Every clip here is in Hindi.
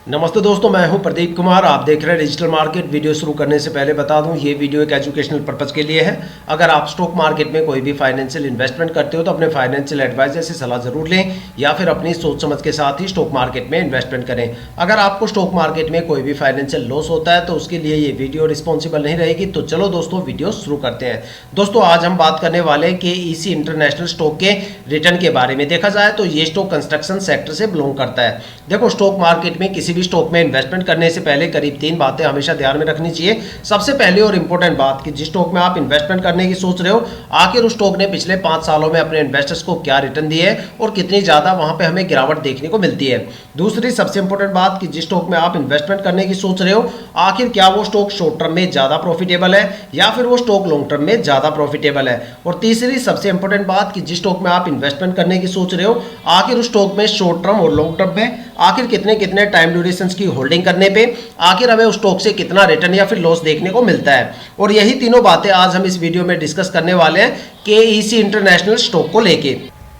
नमस्ते दोस्तों, मैं हूं प्रदीप कुमार। आप देख रहे हैं डिजिटल मार्केट। वीडियो शुरू करने से पहले बता दूं, ये वीडियो एक एजुकेशनल पर्पस के लिए है। अगर आप स्टॉक मार्केट में कोई भी फाइनेंशियल इन्वेस्टमेंट करते हो तो अपने फाइनेंशियल एडवाइजर से सलाह जरूर लें या फिर अपनी सोच समझ के साथ ही स्टॉक मार्केट में इन्वेस्टमेंट करें। अगर आपको स्टॉक मार्केट में कोई भी फाइनेंशियल लॉस होता है तो उसके लिए ये वीडियो रिस्पॉन्सिबल नहीं रहेगी। तो चलो दोस्तों, वीडियो शुरू करते हैं। दोस्तों, आज हम बात करने वाले KEC इंटरनेशनल स्टॉक के रिटर्न के बारे में। देखा जाए तो ये स्टॉक कंस्ट्रक्शन सेक्टर से बिलोंग करता है। देखो, स्टॉक मार्केट में किसी भी स्टॉक में इन्वेस्टमेंट करने से पहले करीब 3 बातें हमेशा ध्यान में रखनी चाहिए। सबसे पहले और इंपॉर्टेंट बात कि जिस स्टॉक में आप इन्वेस्टमेंट करने की सोच रहे हो, आखिर उस स्टॉक ने पिछले 5 सालों में अपने इन्वेस्टर्स को क्या रिटर्न दिए है और कितनी ज्यादा वहां पे हमें गिरावट देखने को मिलती है। दूसरी सबसे इंपॉर्टेंट बात कि जिस स्टॉक में आप इन्वेस्टमेंट करने की सोच रहे हो, आखिर क्या वो स्टॉक शॉर्ट टर्म में ज्यादा प्रॉफिटेबल है या फिर वो स्टॉक लॉन्ग टर्म में ज्यादा प्रॉफिटेबल है। और तीसरी सबसे इंपॉर्टेंट बात कि जिस स्टॉक में आप इन्वेस्टमेंट करने की सोच रहे हो, आखिर उस स्टॉक में शॉर्ट टर्म और लॉन्ग टर्म में आखिर कितने कितने टाइम ड्यूरेशन की होल्डिंग करने पे आखिर हमें उस स्टॉक से कितना रिटर्न या फिर लॉस देखने को मिलता है। और यही तीनों बातें आज हम इस वीडियो में डिस्कस करने वाले हैं KEC इंटरनेशनल स्टॉक को लेके।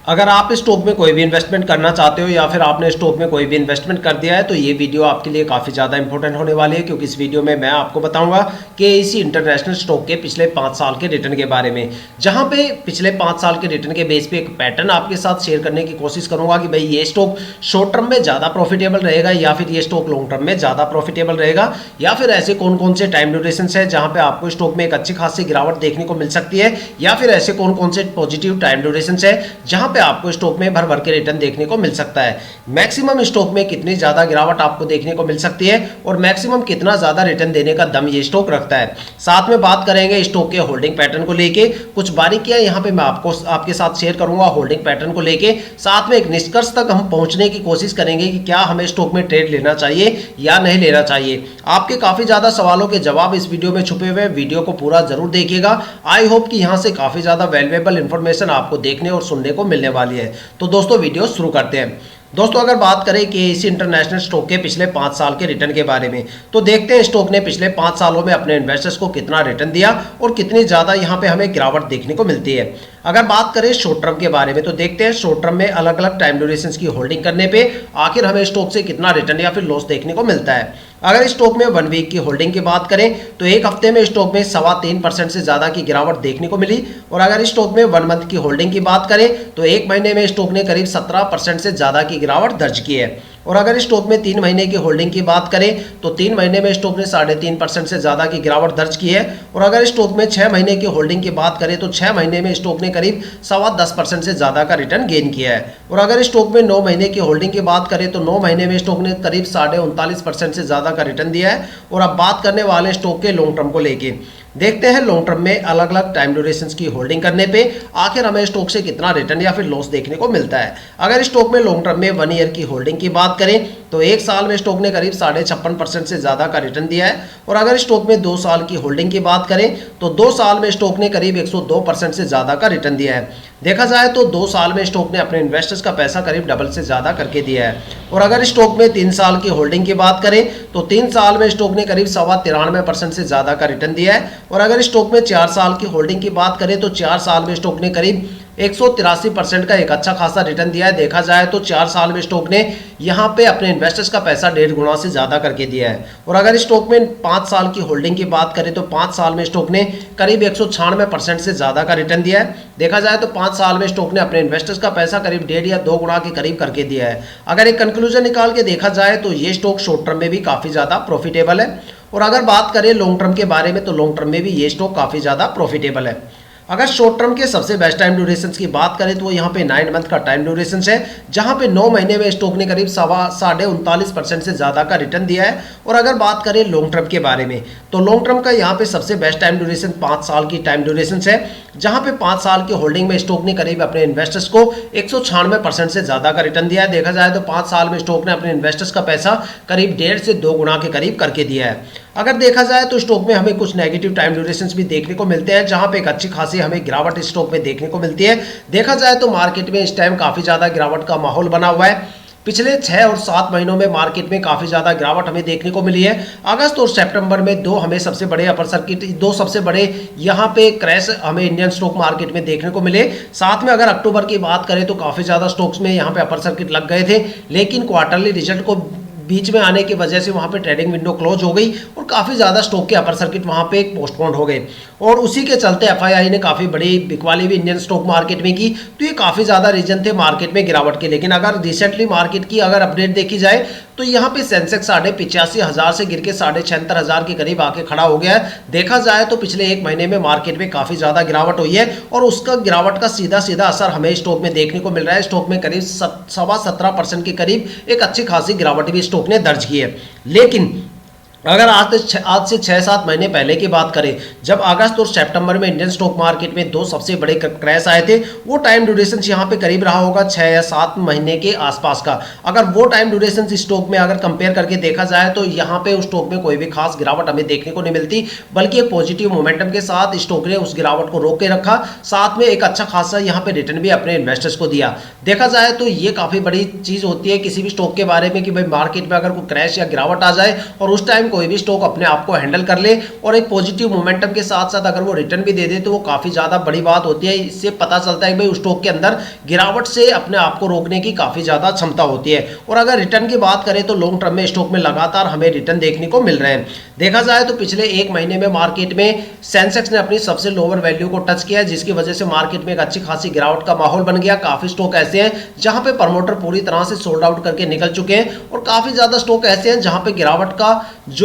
अगर आप इस स्टॉक में कोई भी इन्वेस्टमेंट करना चाहते हो या फिर आपने स्टॉक में कोई भी इन्वेस्टमेंट कर दिया है तो ये वीडियो आपके लिए काफ़ी ज़्यादा इंपॉर्टेंट होने वाली है, क्योंकि इस वीडियो में मैं आपको बताऊंगा KEC इंटरनेशनल स्टॉक के पिछले 5 साल के रिटर्न के बारे में, जहां पे पिछले 5 साल के रिटर्न के बेस पे एक पैटर्न आपके साथ शेयर करने की कोशिश करूंगा कि भाई ये स्टॉक शॉर्ट टर्म में ज़्यादा प्रॉफिटेबल रहेगा या फिर ये स्टॉक लॉन्ग टर्म में ज़्यादा प्रॉफिटेबल रहेगा, या फिर ऐसे कौन कौन से टाइम ड्यूरेशन है जहां पे आपको स्टॉक में एक अच्छी खासी गिरावट देखने को मिल सकती है, या फिर ऐसे कौन कौन से पॉजिटिव टाइम ड्यूरेशन है जहां पे आपको स्टॉक में भर भर के रिटर्न देखने को मिल सकता है। मैक्सिमम स्टॉक में कितनी ज्यादा गिरावट आपको देखने को मिल सकती है और मैक्सिमम कितना ज्यादा रिटर्न देने का दम ये स्टॉक रखता है। साथ में बात करेंगे स्टॉक के होल्डिंग पैटर्न को लेके, कुछ बारीकियां यहां पे मैं आपके साथ शेयर करूंगा होल्डिंग पैटर्न को लेके। साथ में एक निष्कर्ष तक हम पहुंचने की कोशिश करेंगे कि क्या हमें स्टॉक में ट्रेड लेना चाहिए या नहीं लेना चाहिए। आपके काफी ज्यादा सवालों के जवाब इस वीडियो में छुपे हुए हैं, वीडियो को पूरा जरूर देखिएगा। आई होप कि यहां से काफी ज्यादा वैल्यूएबल इंफॉर्मेशन आपको देखने और सुनने को मिलने वाली है। तो दोस्तों, वीडियो शुरू करते हैं। दोस्तों, अगर बात करें KEC इंटरनेशनल स्टॉक के पिछले 5 साल के रिटर्न के बारे में, तो देखते हैं स्टॉक ने पिछले 5 सालों में अपने इन्वेस्टर्स को कितना रिटर्न दिया और कितनी ज्यादा यहां पे हमें गिरावट देखने को मिलती है। अगर बात करें शॉर्ट टर्म के बारे में, तो देखते हैं शॉर्ट टर्म में अलग अलग टाइम ड्यूरेशन की होल्डिंग करने पे आखिर हमें स्टॉक से कितना रिटर्न या फिर लॉस देखने को मिलता है। अगर स्टॉक में 1 वीक की होल्डिंग की बात करें तो एक हफ्ते में स्टॉक में 3.25% से ज्यादा की गिरावट देखने को मिली। और अगर स्टॉक में 1 मंथ की होल्डिंग की बात करें तो एक महीने में स्टॉक ने करीब 17% से ज्यादा की गिरावट दर्ज की है। और अगर स्टॉक में 3 महीने की होल्डिंग की बात करें तो 3 महीने में स्टॉक ने 3.5% से ज्यादा की गिरावट दर्ज की है। और अगर स्टॉक में 6 महीने की होल्डिंग की बात करें तो 6 महीने में स्टॉक ने करीब 10.25% से ज्यादा का रिटर्न गेन किया है। और अगर स्टॉक में 9 महीने की होल्डिंग की बात करें तो 9 महीने में स्टॉक ने करीब 39.5% से ज्यादा का रिटर्न दिया है। और अब बात करने वाले स्टॉक के लॉन्ग टर्म को लेके, देखते हैं लॉन्ग टर्म में अलग अलग टाइम ड्यूरेशन की होल्डिंग करने पे आखिर हमें स्टॉक से कितना रिटर्न या फिर लॉस देखने को मिलता है। अगर स्टॉक में लॉन्ग टर्म में 1 ईयर की होल्डिंग की बात करें तो एक साल में स्टॉक ने करीब 56.5% से ज्यादा का रिटर्न दिया है। और अगर स्टॉक में 2 साल की होल्डिंग की बात करें तो 2 साल में स्टॉक ने करीब 102% से ज्यादा का रिटर्न दिया है। देखा जाए तो 2 साल में स्टॉक ने अपने इन्वेस्टर्स का पैसा करीब डबल से ज्यादा करके दिया है। और अगर स्टॉक में 3 साल की होल्डिंग की बात करें तो 3 साल में स्टॉक ने करीब 93% से ज्यादा का रिटर्न दिया है। और अगर स्टॉक में 4 साल की होल्डिंग की बात करें तो 4 साल में स्टॉक ने करीब 183% का एक अच्छा खासा रिटर्न दिया है। देखा जाए तो 4 साल में स्टॉक ने यहाँ पे अपने इन्वेस्टर्स का पैसा 1.5 गुना से ज्यादा करके दिया है। और अगर स्टॉक में 5 साल की होल्डिंग की बात करें तो 5 साल में स्टॉक ने करीब 196% से ज्यादा का रिटर्न दिया है। देखा जाए तो 5 साल में स्टॉक ने अपने इन्वेस्टर्स का पैसा करीब 1.5 या 2 गुना के करीब करके दिया है। अगर एक कंक्लूजन निकाल के देखा जाए तो ये स्टॉक शॉर्ट टर्म में भी काफी ज्यादा प्रॉफिटेबल है। और अगर बात करें लॉन्ग टर्म के बारे में तो लॉन्ग टर्म में भी ये स्टॉक काफी ज्यादा प्रॉफिटेबल है। अगर शॉर्ट टर्म के सबसे बेस्ट टाइम ड्यूरेशन की बात करें तो यहाँ पे 9 मंथ का टाइम ड्यूरेशन है, जहां पे 9 महीने में स्टॉक ने करीब 39.5% से ज्यादा का रिटर्न दिया है। और अगर बात करें लॉन्ग टर्म के बारे में तो लॉन्ग टर्म का यहाँ पे सबसे बेस्ट टाइम ड्यूरेशन 5 साल की टाइम ड्यूरेशन है, जहां पे 5 साल की होल्डिंग में स्टॉक ने करीब अपने इन्वेस्टर्स को 196% से ज्यादा का रिटर्न दिया है। देखा जाए तो 5 साल में स्टॉक ने अपने इन्वेस्टर्स का पैसा करीब 1.5 से 2 गुना के करीब करके दिया है। अगर देखा जाए तो स्टॉक में हमें कुछ नेगेटिव टाइम ड्यूरेशंस भी देखने को मिलते हैं, जहां पे एक अच्छी खासी हमें गिरावट स्टॉक में देखने को मिलती है। देखा जाए तो मार्केट में इस टाइम काफी ज्यादा गिरावट का माहौल बना हुआ है। पिछले 6 और 7 महीनों में मार्केट में काफी ज्यादा गिरावट हमें देखने को मिली है। अगस्त और सितंबर में 2 हमें सबसे बड़े अपर सर्किट, 2 सबसे बड़े यहाँ पे क्रैश हमें इंडियन स्टॉक मार्केट में देखने को मिले। साथ में अगर अक्टूबर की बात करें तो काफी ज्यादा स्टॉक्स में यहाँ पे अपर सर्किट लग गए थे, लेकिन क्वार्टरली रिजल्ट को बीच में आने की वजह से वहाँ पे ट्रेडिंग विंडो क्लोज हो गई और काफ़ी ज़्यादा स्टॉक के अपर सर्किट वहाँ पे पोस्टपोन हो गए और उसी के चलते एफआईआई ने काफ़ी बड़ी बिकवाली भी इंडियन स्टॉक मार्केट में की। तो ये काफ़ी ज़्यादा रीजन थे मार्केट में गिरावट के। लेकिन अगर रिसेंटली मार्केट की अगर अपडेट देखी जाए तो यहाँ पे सेंसेक्स 85,500 से गिर के 76,500 के करीब आके खड़ा हो गया है। देखा जाए तो पिछले एक महीने में मार्केट में काफ़ी ज़्यादा गिरावट हुई है और उसका गिरावट का सीधा सीधा असर हमें स्टॉक में देखने को मिल रहा है। स्टॉक में करीब 17.25% के करीब एक अच्छी खासी गिरावट भी स्टॉक ने दर्ज की है। लेकिन अगर आज से 6-7 महीने पहले की बात करें, जब अगस्त और सितंबर में इंडियन स्टॉक मार्केट में दो सबसे बड़े क्रैश आए थे, वो टाइम ड्यूरेशन यहाँ पे करीब रहा होगा 6 या 7 महीने के आसपास का। अगर वो टाइम ड्यूरेशन स्टॉक में अगर कंपेयर करके देखा जाए तो यहाँ पे उस स्टॉक में कोई भी खास गिरावट हमें देखने को नहीं मिलती, बल्कि एक पॉजिटिव मोमेंटम के साथ स्टॉक ने उस गिरावट को रोक के रखा, साथ में एक अच्छा खासा यहाँ पे रिटर्न भी अपने इन्वेस्टर्स को दिया। देखा जाए तो ये काफ़ी बड़ी चीज़ होती है किसी भी स्टॉक के बारे में कि भाई मार्केट में अगर कोई क्रैश या गिरावट आ जाए और उस टाइम कोई भी स्टॉक अपने आप को हैंडल कर ले और एक पॉजिटिव मोमेंटम के साथ साथ अगर वो रिटर्न भी दे दे तो वो काफी ज्यादा बड़ी बात होती है। इससे पता चलता है कि भाई उस स्टॉक के अंदर गिरावट से अपने आप को रोकने की काफी ज्यादा क्षमता होती है। और अगर रिटर्न की बात करें तो लॉन्ग टर्म में स्टॉक में लगातार हमें रिटर्न देखने को मिल रहे हैं। देखा जाए तो पिछले एक महीने में मार्केट में सेंसेक्स ने अपनी सबसे लोअर वैल्यू को टच किया है, जिसकी वजह से मार्केट में एक अच्छी खासी गिरावट का माहौल बन गया। काफी स्टॉक ऐसे हैं जहां पे प्रमोटर पूरी तरह से सोल्ड आउट करके निकल चुके हैं और काफी ज्यादा स्टॉक ऐसे हैं जहां पे गिरावट का जो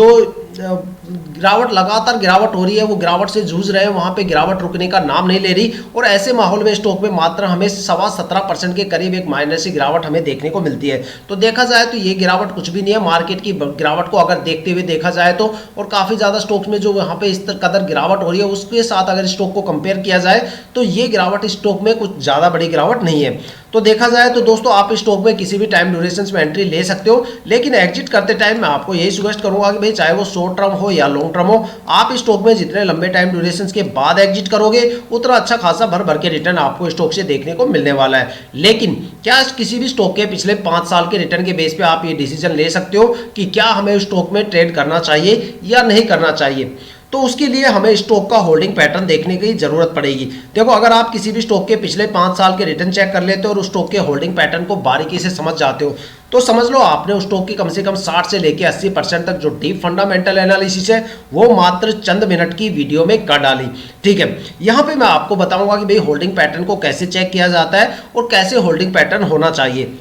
लगातार गिरावट हो रही है, वो गिरावट से जूझ रहे हैं, वहां पे गिरावट रुकने का नाम नहीं ले रही। और ऐसे माहौल में स्टॉक में मात्र हमें 17.25% के करीब एक माइनस की गिरावट हमें देखने को मिलती है। तो देखा जाए तो ये गिरावट कुछ भी नहीं है मार्केट की गिरावट को अगर देखते हुए देखा जाए तो। और काफी ज्यादा स्टॉक्स में जो यहाँ पे इस कदर गिरावट हो रही है उसके साथ अगर स्टॉक को कंपेयर किया जाए तो ये गिरावट स्टॉक में कुछ ज्यादा बड़ी गिरावट नहीं है। तो देखा जाए तो दोस्तों आप स्टॉक में किसी भी टाइम ड्यूरेशन में एंट्री ले सकते हो, लेकिन एग्जिट करते टाइम मैं आपको यही सजेस्ट करूंगा कि भाई चाहे वो शॉर्ट टर्म हो या लॉन्ग टर्म हो, आप स्टॉक में जितने लंबे टाइम ड्यूरेशन के बाद एग्जिट करोगे उतना अच्छा खासा भर भर के रिटर्न आपको स्टॉक से देखने को मिलने वाला है। लेकिन क्या किसी भी स्टॉक के पिछले 5 साल के रिटर्न के बेस पे आप ये डिसीजन ले सकते हो कि क्या हमें स्टॉक में ट्रेड करना चाहिए या नहीं करना चाहिए? तो उसके लिए हमें स्टॉक का होल्डिंग पैटर्न देखने की जरूरत पड़ेगी। देखो, अगर आप किसी भी स्टॉक के पिछले 5 साल के रिटर्न चेक कर लेते हो और उस स्टॉक के होल्डिंग पैटर्न को बारीकी से समझ जाते हो तो समझ लो आपने उस स्टॉक की कम से कम 60 से लेकर 80% तक जो डीप फंडामेंटल एनालिसिस है वो मात्र चंद मिनट की वीडियो में कर डाली। ठीक है, यहाँ पे मैं आपको बताऊंगा कि भाई होल्डिंग पैटर्न को कैसे चेक किया जाता है और कैसे होल्डिंग पैटर्न होना चाहिए।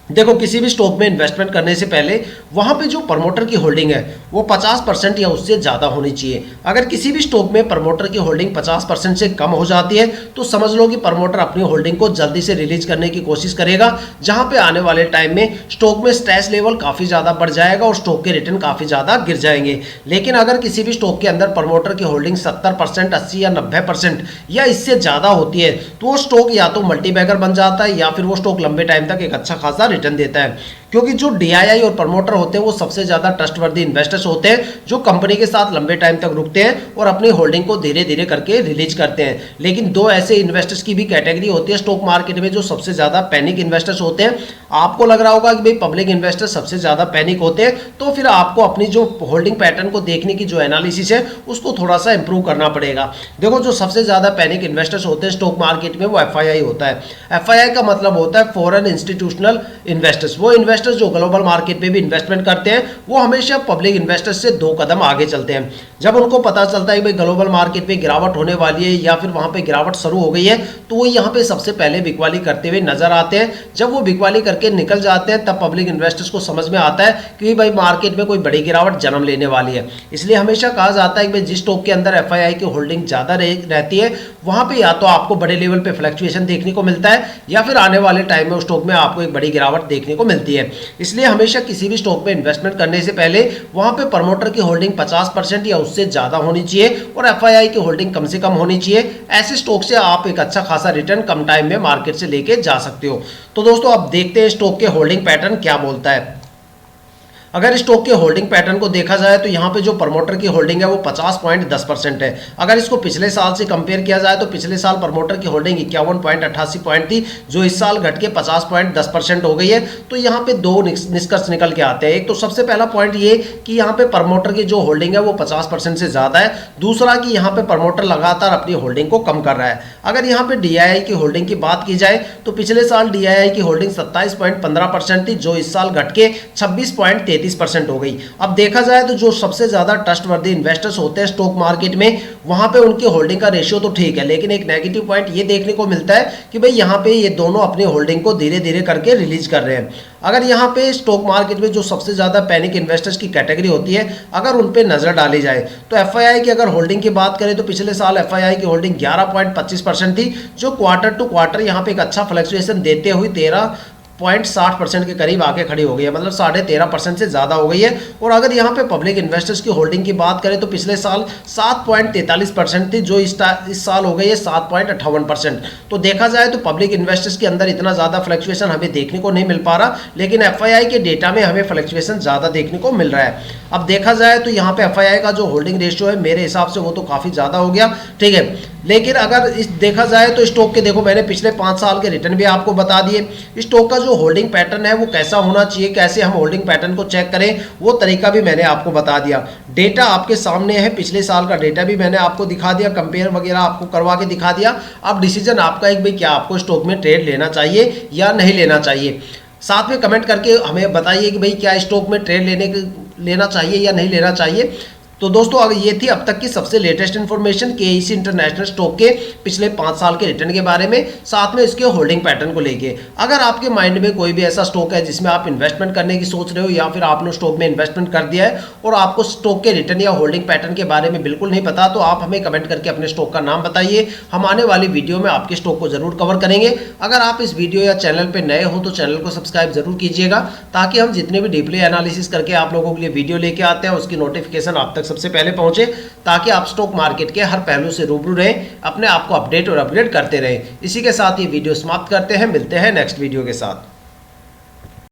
देखो, किसी भी स्टॉक में इन्वेस्टमेंट करने से पहले वहां पे जो प्रमोटर की होल्डिंग है वो 50% या उससे ज़्यादा होनी चाहिए। अगर किसी भी स्टॉक में प्रमोटर की होल्डिंग 50% से कम हो जाती है तो समझ लो कि प्रमोटर अपनी होल्डिंग को जल्दी से रिलीज करने की कोशिश करेगा, जहां पे आने वाले टाइम में स्टॉक में स्ट्रेस लेवल काफ़ी ज़्यादा बढ़ जाएगा और स्टॉक के रिटर्न काफ़ी ज़्यादा गिर जाएंगे। लेकिन अगर किसी भी स्टॉक के अंदर प्रमोटर की होल्डिंग 70%, 80 या 90% या इससे ज़्यादा होती है तो वो स्टॉक या तो मल्टीबैगर बन जाता है या फिर वो स्टॉक लंबे टाइम तक एक अच्छा खासा रिटर्न देता है। क्योंकि जो डीआईआई और प्रमोटर होते हैं वो सबसे ज्यादा ट्रस्टवर्दी इन्वेस्टर्स होते हैं जो कंपनी के साथ लंबे टाइम तक रुकते हैं और अपनी होल्डिंग को धीरे धीरे करके रिलीज करते हैं। लेकिन दो ऐसे इन्वेस्टर्स की भी कैटेगरी होती है स्टॉक मार्केट में जो सबसे ज्यादा पैनिक इन्वेस्टर्स होते हैं। आपको लग रहा होगा कि भाई पब्लिक इन्वेस्टर सबसे ज्यादा पैनिक होते हैं, तो फिर आपको अपनी जो होल्डिंग पैटर्न को देखने की जो एनालिसिस है उसको थोड़ा सा इंप्रूव करना पड़ेगा। देखो, जो सबसे ज्यादा पैनिक इन्वेस्टर्स होते हैं स्टॉक मार्केट में वो एफआईआई होता है। एफआईआई का मतलब होता है फॉरेन इंस्टीट्यूशनल इन्वेस्टर्स। वो इन्वेस्टर्स जो ग्लोबल मार्केट में भी इन्वेस्टमेंट करते हैं वो हमेशा पब्लिक इन्वेस्टर्स से 2 कदम आगे चलते हैं। जब उनको पता चलता है कि भाई ग्लोबल मार्केट में गिरावट होने वाली है या फिर वहां पे गिरावट शुरू हो गई है तो वो यहाँ पे सबसे पहले बिकवाली करते हुए नजर आते हैं। जब वो बिकवाली करके निकल जाते हैं तब पब्लिक इन्वेस्टर्स को समझ में आता है कि भाई मार्केट में कोई बड़ी गिरावट जन्म लेने वाली है। इसलिए हमेशा कहा जाता है कि भाई जिस स्टॉक के अंदर एफआईआई की होल्डिंग ज्यादा रहती है वहां पे या तो आपको बड़े लेवल पे फ्लक्चुएशन देखने को मिलता है या फिर आने वाले टाइम में उस स्टॉक में आपको एक बड़ी गिरावट देखने को मिलती है। इसलिए हमेशा किसी भी स्टॉक में इन्वेस्टमेंट करने से पहले वहां पे प्रमोटर की होल्डिंग 50% या उससे ज्यादा होनी चाहिए और एफआईआई की होल्डिंग कम से कम होनी चाहिए। ऐसे स्टॉक से आप एक अच्छा खासा रिटर्न कम टाइम में मार्केट से लेके जा सकते हो। तो दोस्तों, अब देखते हैं स्टॉक के होल्डिंग पैटर्न क्या बोलता है। अगर स्टॉक के होल्डिंग पैटर्न को देखा जाए तो यहाँ पे जो प्रमोटर की होल्डिंग है वो 50.10% है। अगर इसको पिछले साल से कंपेयर किया जाए तो पिछले साल प्रमोटर की होल्डिंग 51.88 पॉइंट थी, जो इस साल घट के 50.10% हो गई है। तो यहाँ पे दो निष्कर्ष निकल के आते हैं। एक तो सबसे पहला पॉइंट ये कि यहाँ पे प्रमोटर की जो होल्डिंग है वो 50% से ज्यादा है। दूसरा कि यहाँ पे प्रमोटर लगातार अपनी होल्डिंग को कम कर रहा है। अगर यहाँ पे DII की होल्डिंग की बात की जाए तो पिछले साल DII की होल्डिंग 27.15% थी, जो इस साल घट के 26.33% हो गई। अब देखा जाए तो जो सबसे ज्यादा ट्रस्टवर्दी इन्वेस्टर्स होते हैं स्टॉक मार्केट में, वहां पे उनकी होल्डिंग का रेशियो तो ठीक है, लेकिन एक नेगेटिव पॉइंट ये देखने को मिलता है कि भाई यहाँ पे ये दोनों अपनी होल्डिंग को धीरे धीरे करके रिलीज कर रहे हैं। अगर यहाँ पे स्टॉक मार्केट में जो सबसे ज्यादा पैनिक इन्वेस्टर्स की कैटेगरी होती है, अगर उन पे नजर डाली जाए तो FII की अगर होल्डिंग की बात करें तो पिछले साल FII की होल्डिंग 11.25% थी, जो क्वार्टर टू क्वार्टर यहाँ पे एक अच्छा फ्लक्चुएशन देते हुए 13.60% के करीब आके खड़ी हो गई है, मतलब 13.5% से ज़्यादा हो गई है। और अगर यहाँ पे पब्लिक इन्वेस्टर्स की होल्डिंग की बात करें तो पिछले साल 7.43% थी, जो इस साल हो गई है 7.58%। तो देखा जाए तो पब्लिक इन्वेस्टर्स के अंदर इतना ज़्यादा फ्लक्चुएशन हमें देखने को नहीं मिल पा रहा, लेकिन FII के डेटा में हमें फ्लक्चुएशन ज़्यादा देखने को मिल रहा है। अब देखा जाए तो यहाँ पे FII का जो होल्डिंग रेशियो है मेरे हिसाब से वो तो काफ़ी ज़्यादा हो गया, ठीक है। लेकिन अगर इस देखा जाए तो स्टॉक के देखो मैंने पिछले 5 साल के रिटर्न भी आपको बता दिए। स्टॉक का जो होल्डिंग पैटर्न है वो कैसा होना चाहिए, कैसे हम होल्डिंग पैटर्न को चेक करें, वो तरीका भी मैंने आपको बता दिया। डेटा आपके सामने है, पिछले साल का डेटा भी मैंने आपको दिखा दिया, कंपेयर वगैरह आपको करवा के दिखा दिया। अब डिसीजन आपका है कि भाई क्या आपको स्टॉक में ट्रेड लेना चाहिए या नहीं लेना चाहिए। साथ में कमेंट करके हमें बताइए कि भाई क्या स्टॉक में ट्रेड लेना चाहिए या नहीं लेना चाहिए। तो दोस्तों अगर ये थी अब तक की सबसे latest information KEC international stock के पिछले 5 साल के रिटर्न के बारे में, साथ में इसके होल्डिंग पैटर्न को लेके। अगर आपके माइंड में कोई भी ऐसा स्टॉक है जिसमें आप इन्वेस्टमेंट करने की सोच रहे हो, या फिर आपने स्टॉक में इन्वेस्टमेंट कर दिया है और आपको स्टॉक के रिटर्न या होल्डिंग पैटर्न के बारे में बिल्कुल नहीं पता, तो आप हमें कमेंट करके अपने स्टॉक का नाम बताइए। हम आने वाली वीडियो में आपके स्टॉक को जरूर कवर करेंगे। अगर आप इस वीडियो या चैनल पर नए हो तो चैनल को सब्सक्राइब जरूर कीजिएगा, ताकि हम जितने भी डीपली एनालिसिस करके आप लोगों के लिए वीडियो लेके आते हैं उसकी नोटिफिकेशन आप तक सबसे पहले पहुंचे, ताकि आप स्टॉक मार्केट के हर पहलू से रूबरू रहें, अपने आप को अपडेट और अपग्रेड करते रहें। इसी के साथ ये वीडियो समाप्त करते हैं, मिलते हैं नेक्स्ट वीडियो के साथ।